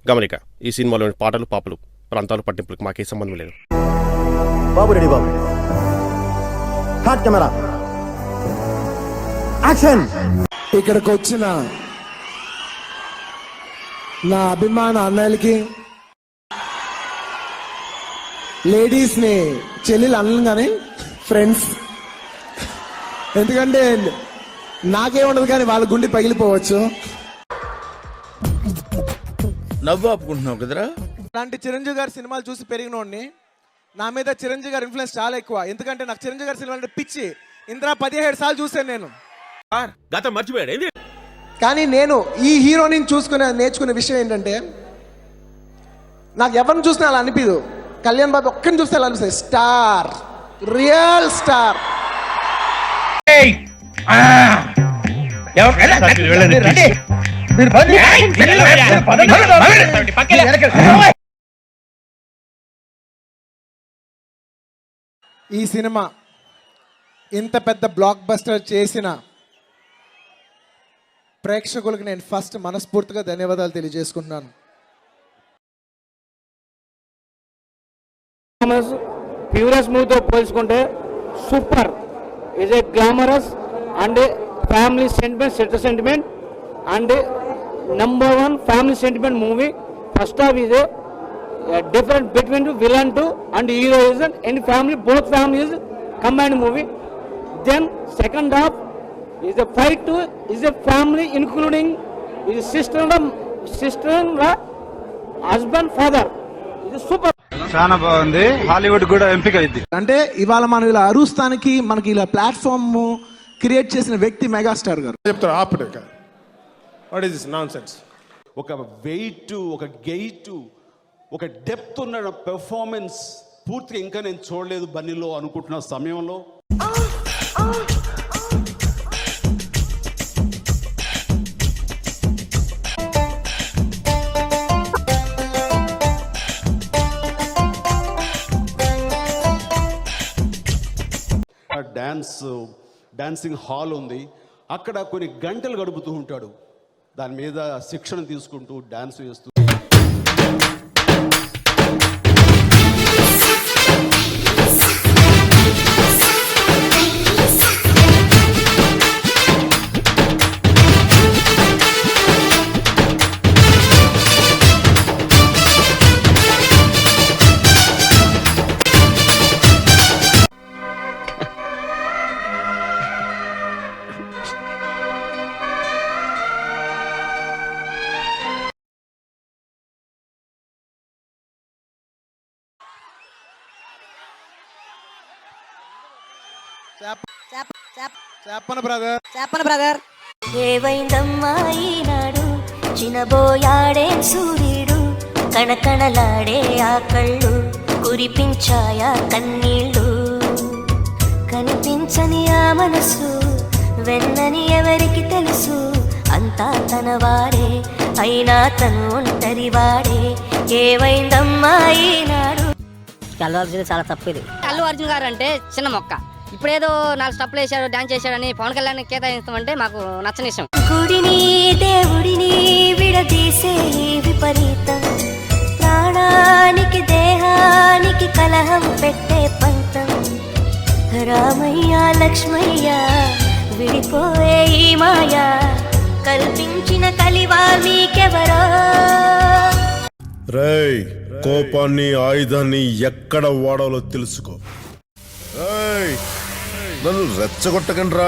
గమనిక, ఈ సినిమాలోని పాటలు పాపలు ప్రాంతాలు పట్టింపులకు మాకే సంబంధం లేదు. బాబు రెడీ బాబు. Hot camera action. ఇక్కడికి వచ్చిన నా అభిమాన అన్నయ్యలకి, లేడీస్ ని చెల్లెలు అనను కానీ ఫ్రెండ్స్, ఎందుకంటే నాకేముండదు కానీ వాళ్ళ గుండె పగిలిపోవచ్చు. నవ్వు ఆపుకుంటున్నావు కదరా. అలాంటి చిరంజీవి గారి సినిమాలు చూసి పెరిగినోడిని. నా మీద చిరంజీవి గారి ఇన్ఫ్లుయెన్స్ చాలా ఎక్కువ. ఎందుకంటే నాకు చిరంజీవి గారి సినిమా అంటే పిచ్చి. ఇంద్రా 17 సార్లు చూసాను నేను. గతం మర్చిపోయాడు. కానీ నేను ఈ హీరోని నేర్చుకునే విషయం ఏంటంటే, నాకు ఎవరిని చూసినా అలా అనిపించదు. కళ్యాణ్ బాబు ఒక్కరిని చూస్తే అలా అనిపిస్తుంది. Star, real star. ఈ సినిమా ఇంత పెద్ద బ్లాక్ బస్టర్ చేసిన ప్రేక్షకులకు నేను ఫస్ట్ మనస్ఫూర్తిగా ధన్యవాదాలు తెలియజేసుకుంటున్నాను. ప్యూరస్ మూవీతో పోల్చుకుంటే super. Is a glamorous and family sentiment and number 1 family sentiment movie. First half is a different between villain to and heroism and family, both families combined movie. Then second half is a fight to is a family including his sister-in-law, husband, father. Is super. చాలా బాగుంది. Hollywood కూడా ఎంపిక అయింది. అంటే ఇవాళ మనం ఇలా అరుస్తానికి మనకి ఇలా ప్లాట్ఫామ్ క్రియేట్ చేసిన వ్యక్తి మెగాస్టార్ గారు. చెప్తారు ఆపడే. What is this nonsense? ఒక వెయిట్, ఒక గెయిట్, ఒక డెప్త్ ఉన్న పెర్ఫార్మెన్స్ పూర్తిగా ఇంకా నేను చూడలేదు బన్నీలో అనుకుంటున్న సమయంలో డాన్సింగ్ హాల్ ఉంది. అక్కడ కొన్ని గంటలు గడుపుతూ ఉంటాడు. దాని మీద శిక్షణ తీసుకుంటూ డాన్స్ వేస్తూ. చెప్పన బ్రదర్. ఏవైందమ్మా ఈనాడు, చినబోయాడే సూర్యుడు, కణకణలాడే ఆ కళ్ళు, కురిపించాయా కన్నీళ్ళు, కనిపించని ఆ మనసు వెన్నని ఎవరికి తెలుసు, అంతా తనవాడే అయినా తను ఒంటరివాడే. ఏవైందమ్మా ఈనాడు. అల్లు అర్జున్ చాలా తప్పు ఇది. అల్లు అర్జున్ గారు అంటే చిన్న మొక్క. ఇప్పుడేదో 4 స్టెప్లు వేసాడు, డాన్స్ చేశాడని పవన్ కళ్యాణ్ కేటాయిస్తామంటే మాకు నచ్చని విషయం. గుడిని దేవుడిని విడదీసే విపరీతం, ప్రాణానికి దేహానికి కలహం పెట్టే పంతం, రామయ్య లక్ష్మయ్య విడిపోయే ఈ మాయా, కల్పించిన కలివా మీకెవరో. రేయ్, కోపాన్ని ఆయుధాన్ని ఎక్కడ వాడాలో తెలుసుకో. నన్ను రెచ్చగొట్టకండ్రా.